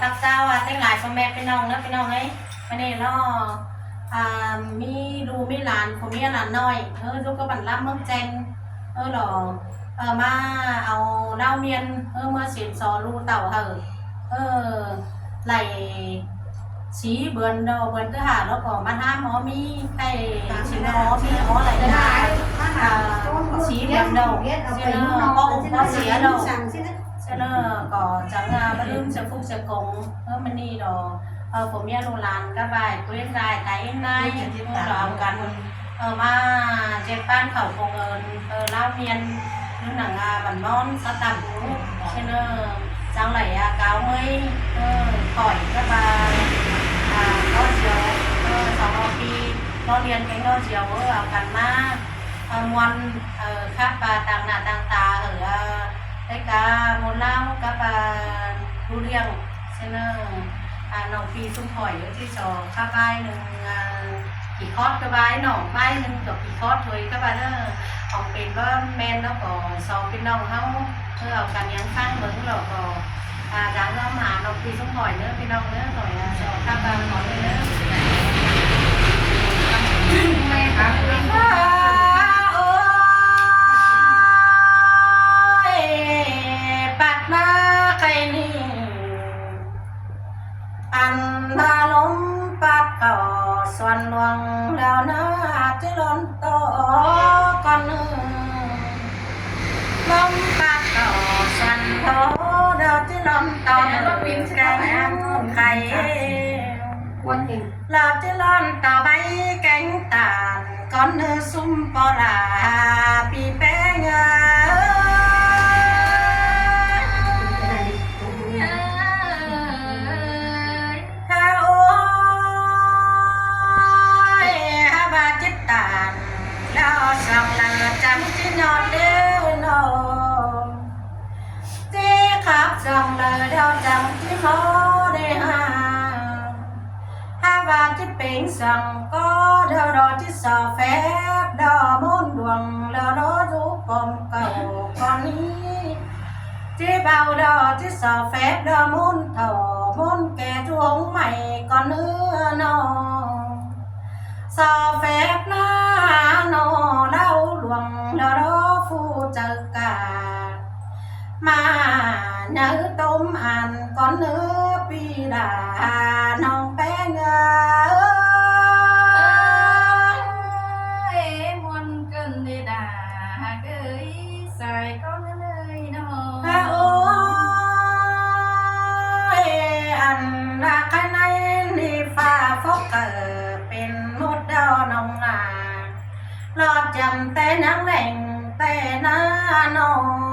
ตักเจ้าได้หลายพ่อแม่พี่น้องนะพี่น้องเลยวันนี้เนาะมีดูมีหลานผมมีหลานน้อยลูกก็บันรับเมืองแจงหรอมาเอาเล่าเมียนเมื่อสินสอรูเต่าไหลสีเบือนเบือนก็หาแล้วก็มาห้ามหมอมีไอ้สีหมอมีหมออะไรก็ได้สีเบือนเดาเจ้าก็เสียเดาcho nên có chẳng bất lương sẽ phục sẽ cùng mình đi đó của mẹ đồ làm các bài quyến dài thấy nay đóกันมาเจ็บบ้านเขาคงเล่าเมียนนึกหนังบันนอนสตับหูเช่นจังไหลเกาเมยkhỏi các bà nó chiều sau khi nó điền cái nó chiều ở gần ma ngoan khác bà tàng nà tàng tà ở tất cả một lao các bà đu riêng cho nên nòng phi xung khỏi ởที่สองข้าใบหนึ่งกี่คอร์สก็ใบหน่อใบหนึ่งกับกี่คอร์สเลยcác bà đóของเป็นว่าแมนแล้วก็สองเป็นน้องเขาเอากันยังฟังเหมือนเราก็ดังเราหาน้องปีสุ่มหอยเนื้อพี่น้องเนื้อหน่อยสองข้าบางหอยเนื้อไม่ค่ะปัดมาใครนี่อันมาล้มปัดก่อส่วนหลวงแล้วนะจะล้นโตก่อนนึงล้มปัดก่อส่วนโตเดี๋ยวจะล้มโตแกงไข่เราจะล้นต่อใบแกงตาลก่อนนึงซุ่มปลาปีแป้งdòng lời đau chẳng chỉ khó để ha và chỉ bình rằng có đâu đó chỉ sợ phép đó môn đường lỡ đó giúp con cầu con ý chỉ bao đó chỉ sợ phép đó môn thầu môn kẻ chuông mày còn nữa nó sợ phép nó đau luồng lỡ đó phu chờ cả mà nhớ tôm ăn con nước bi đà non bé ngơ em muốn cần đi đà cưới xài con nơi nó ôi ăn là cái này đi pha phốc cờ bên một đo nồng lo chầm té nắng lạnh té ná nồng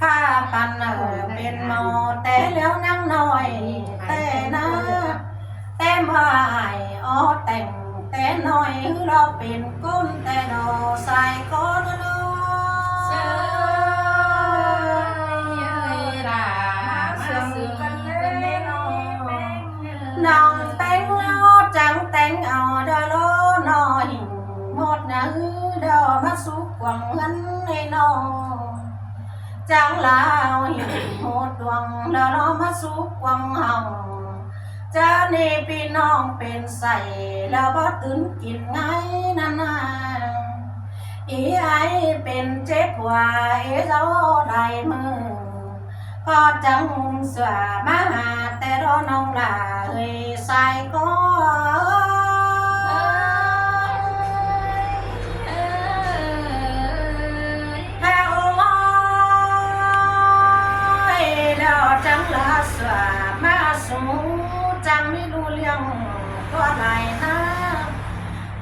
pha pan ở bên mò té léo nắng nồi té ná té mài ó tèn té nồi lo bên côn té đồ xài có nó nòng tén lo trắng tén ao đó lo nồi một nữ đó mắt suốt quăng ngân này nó chẳng lao hiện một đuông đó nó mắt suốt quăng hồng cha nê piน้องเป็นใส่แล้วบ่ตื่นกินไงนั่นน่ะอีไอเป็นเจ็บหัวเอเจ้าได้มือพอจังเสือมาหาแต่รอน้องล่ะเอ้ยใส่ก็chẳng là xóa mà xuống chẳng mi lu liangตัวไหนนะ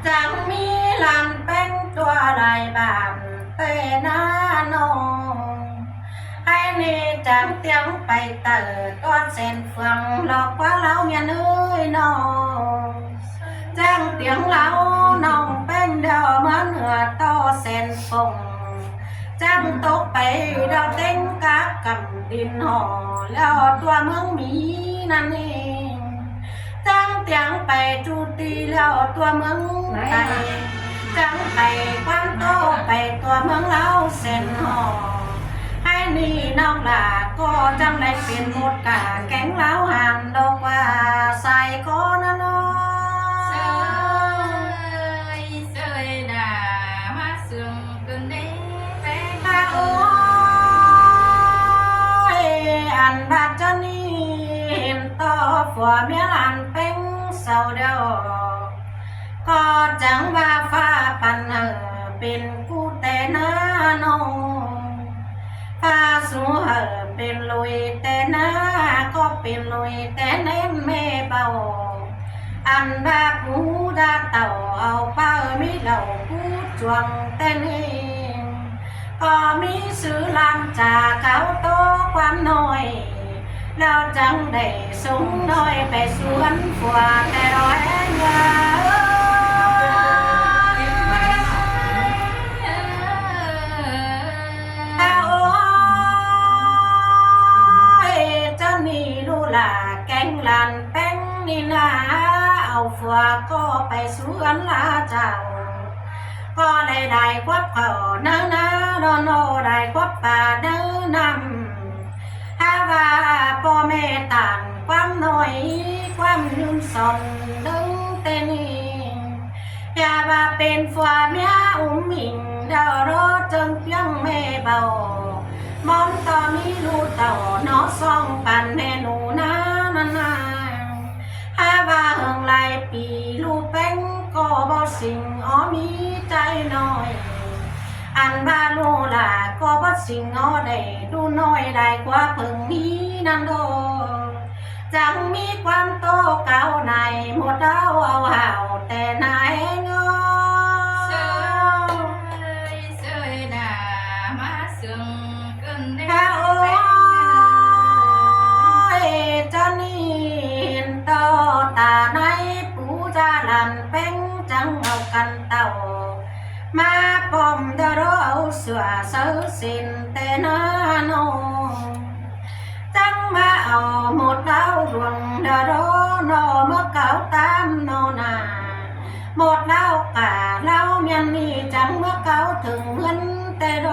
จังมีลานแป้งตัวใดบานเตน่านองให้นี่จังเตียงไปเตอก้อนเส้นเฟืองหลอกว่าเราเมียนเอ้ยน้องจังเตียงเราน้องแป้งเดาเหมือนเหนือต่อเส้นฟงจังตกไปดาวเต็งกะกับดินห่อแล้วตัวเมืองมีนั่นเองจังเตียงไปจูตีแล้วตัวเมืองไทยจังไปความโตไปตัวเมืองเล่าเส้นห่อให้ นี่น้องหลาก็จังได้เป็นหมดกะแก๊งเล้าหันดอกว่าใส่คอนะน้องเสยเสยด่ามาเสื่อมเกินเด้แป้งตาโอ้ยอันบาดเจ้านี่เห็นต่อฝัวเมียหลานเป็นเศร้าเดียวก็จังว่าฟ้าปันเป็นกูแต่หน้าน้องฟ้าสูเป็นลุยแต่หน้าก็เป็นลุยแต่เน้นแม่เบาอันว่าผู้ดาเต่าเอาเป้ามีเหล่าผู้จวงแต่นี่ก็มีซื้อลำจากเขาโตความน้อยแล้วจังได้สูงน้อยไปสวนฝัวแต่ร้อยเงาแกงลานแป้งนี่นาเอาฝัวก็ไปสวนลาเจ้าก็ได้ควับเขาน้าโนโนได้ควับป่าเนื้อนำถ้าว่าพ่อแม่ต่างความน้อยความยืนสนดึงเต้นอย่าว่าเป็นฝัวเมียหิงเดารอจึงเพียงแม่เบามอนตอนนี้ลูกเต่าน้อซ่องปันแม่หนูนะนาหาว่าเฮิงไรปีลูกเป็นก็บ่สิ่งอ้อมีใจน้อยอันบ้าลูล่ะก็บ่สิ่งอ้อได้ดูน้อยได้กว่าเพิ่งนี้นั่นโดจังมีความโตเก่าในหมดเอาห่าวแต่นายเงาเสยด่ามาเสื่อมเกินเด้โอ้ยเจ้านี่ต่อตาในปูจาลันเป็นจังเอากันเต่ามาปอมเดรเอาเสือเสือสินแต่นาโนจังมาเอาหมดเล่าดวงเดรโนเมื่อเก่าตามโนนาหมดเล่ากะเล่าเมียนนี่จังเมื่อเก่าถึงเงินแต่โด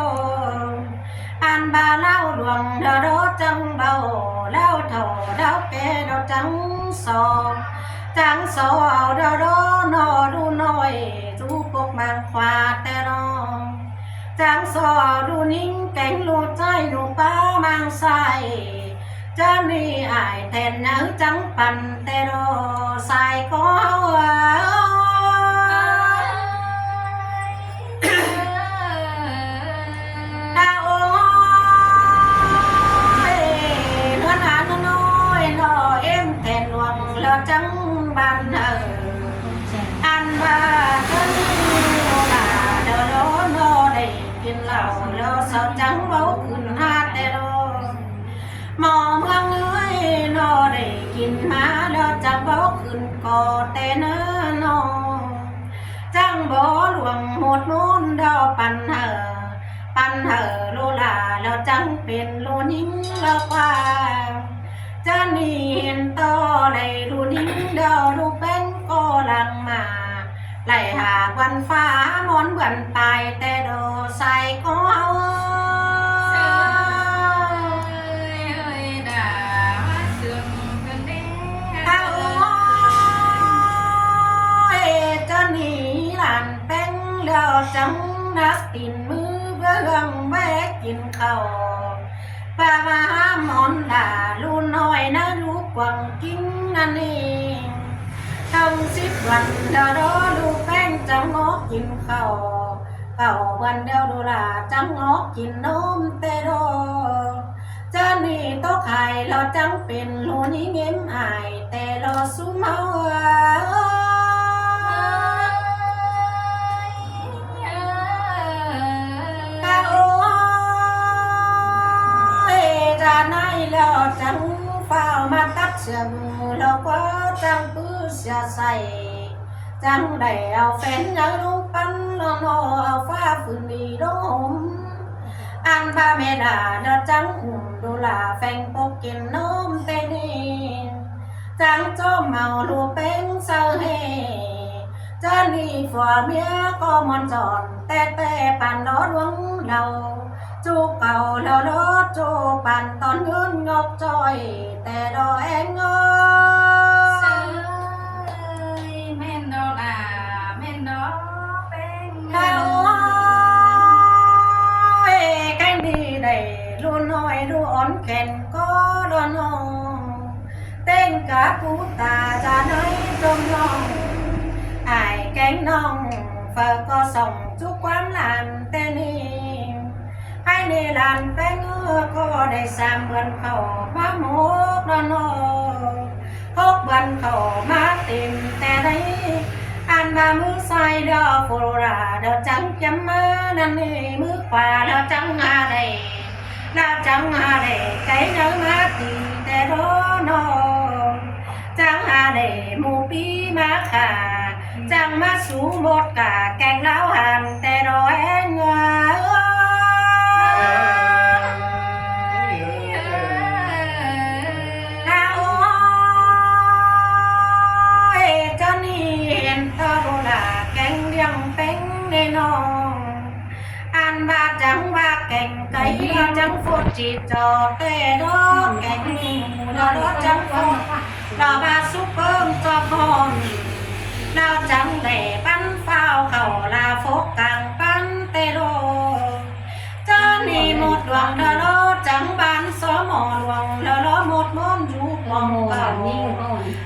อันบาเล่าดวงเดรจังเบาเล่าเท่าเล่าแก่เล่าจังสองจังโซเอาเดรโนดูน้อยจูปกมังควาแต่รองจังโซเอาดูนิ่งแก่งลูใจลูป้ามังใสจะมีอายแทนเนื้อจังปันแต่รอใส่ก็จังบ้านอันว่าเธอลาเดอโลโนได้กินเหล้าแล้วสาวจังเบาขึ้นหาแต่โลหมอเมืองเอ้ยโนได้กินมาแล้วจะเบาขึ้นก่อแต่เนื้อนอจังบ่หลวงหมดนู้นดอปันโลลาแล้วจังเป็นโลนิ่งแล้วว่าจะนี่เห็นต่อได้ดูนิ่งเดาดูเป็นก็ลังมาไหลหาวันฟ้ามอนเหมือนปลายแต่โดใส่ก็เอาด่ามาเสื่อมเกินเด้จะนี่หลานเป็นแล้วจังนักตินมือเบื้องแวกกินข้าวป้ามาหามอนด่าลูน้อยนะลูกกวังกิ้งนั่นเองทั้ง10 วันเดารอลูกแป้งจังงอกกินข้าววันเดียวดูลาจังงอกกินนมแต่โดจะนี่โตไข่เราจังเป็นลูนี้เงี้ยอายแต่เราสู้เมาแล้วจังเฝ้ามาตัดเสื้อมือแล้วก็จังปื้อเสื้อใส่จังได้เอาแฟนยาลูกปั้นแล้วนอเอาฟ้าฝืนดีดมอันพาเมดาเดาจังดูลาแฟงปกกินนมเตนี่จังจ้อมเมาลูกเป็นเศร้าเฮจะนี่ฝัวเมียก็มันจอนแต่ปันล้อดวงเรา จูเก่าแล้วรถจูปั่นตอนเงินงอกจอยแต่ดอแองเงอ เอ้ยแม่นดอกอ่ะแม่นดอกเป็น ข้าวcái đi đầy luôn nói luôn ón kèn có đơn hồng tên cả cú tà ra nơi trong lòng ai cánh nong phở có sòng chúc quán làm tên đi hai đi làm cái ngựa có đầy xàm vườn khẩu má mốt đơn hồng hốt vườn khẩu má tìm tè đấy anh ba mưa xoay đo phù ra đo trắng chấm năn đi mưa qua đo trắng đầy đo trắng đầy cái nhớ má tìm tè đó nó trắng đầy mù pi má khả trắng má sú một cả cành lão hàn tè đó em ăn ba trắng ba cành cây đó trắng phốt chỉ trò tê đó cành mù đó trắng phốt đó ba xúc cơm cho con đó trắng để bắn phao khẩu là phốt càng bắn tê đó cho ni một đoạn đó trắng bán xó mò luồng đó một món rú mong cầu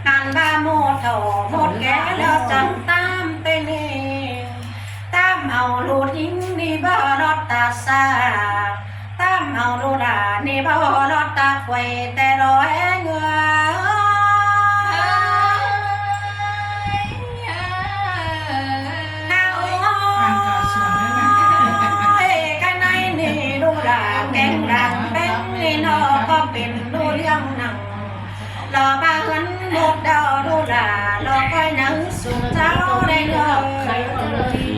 ăn ba một thầu một ghé đó trắng tam tê nê tam màu lụt dính đi bao lót ta xa tam màu lụt à đi bao lót ta quay tè đói người cái này nì đu là kẹn đàn bén nì nó có biển đu liang nặng lò ba hấn một đầu đu là lò coi nắng xuống giáo đây rồi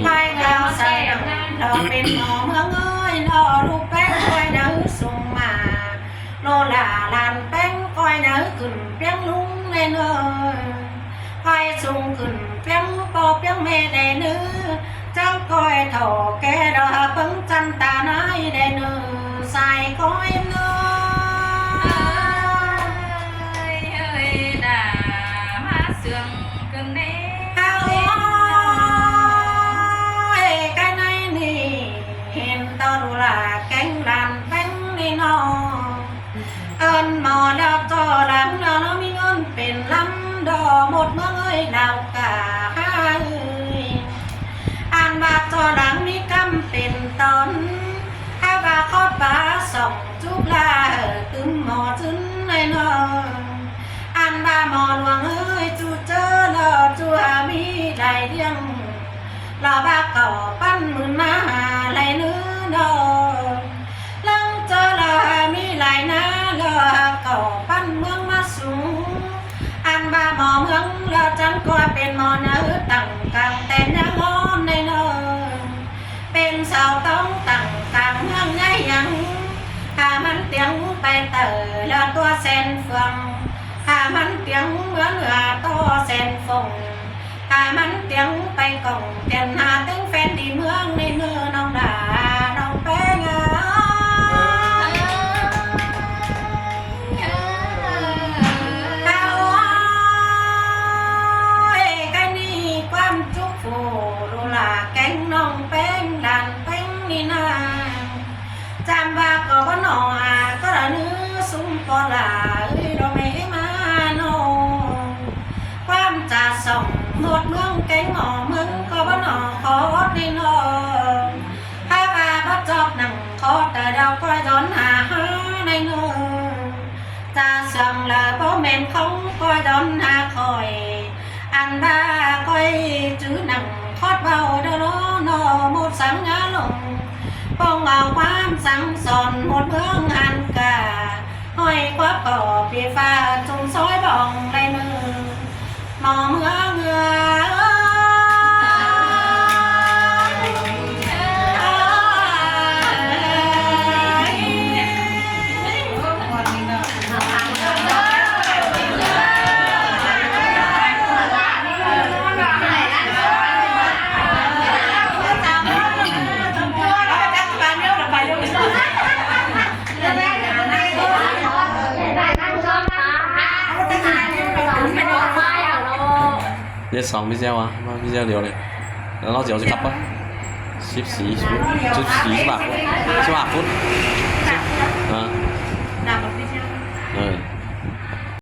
mai gạo xài đằng lò bên mò mương ơi lò đu bén coi nắng xuống mà lò là làn bén coi nắng cừn bén lung lên ơi coi xuống cừn bén po bén mê đè nữ chẳng coi thổ kê đò bấn chân ta nói đè nữ xài coi em nữa cái này nì hiện tao là cánh làn bánh đi nó ơn mò đào cho lắm nó mình ơn bền lắm đò một mơ ơi nào cả hai ăn ba cho lắm mi căm bền tón hai ba khót ba sòng chút là từng mò trứng này nó ăn ba mò luồng ơi chú chớ lò chú à mi đại điên lò ba cỏ bắn mượn má lại nữa đó lăng cho lò mi lại ná lò cỏ bắn mương má xuống ăn ba mò mương lò trắng coi bên mò nữ tặng càng tên nhá ngon này nó bên sao tông tặng càng hương nhảy nhắn hà mắn tiếng bay tờ lò tua sen phường hà mắn tiếng mướn gà to sen phồng hà mắn tiếng bay cổng tiền hà tiếng phen đi mương đi mưa nông đà nông bé ngà cái ni quan chúc phù đồ là cánh nông bén đàn bén đi na chăm ba có bắn nọ à có là nữ súng có là ơi đồ mẹ má nô quan trà sòng một mương cánh mỏ mương có bắn nọ khó đi nô hai ba bắt chọc nặng khó tại đâu coi đón hà này nô ta sòng là bố mẹ không coi đón hà khỏi ăn ba coi chữ nặng khót vào đó nó một sáng ngã lồng phong vào quán sáng sòn một hướng ăn cả hỏi quá cỏ bia pha trùng sói bỏng đây nơ mò mưa ngựa Hãy subscribe cho kênh Ghiền Mì Gõ để không bỏ lỡ Biết 2 video à? Mà video điều này. Nó chỉ có cặp á. 14 phút. 14 phút.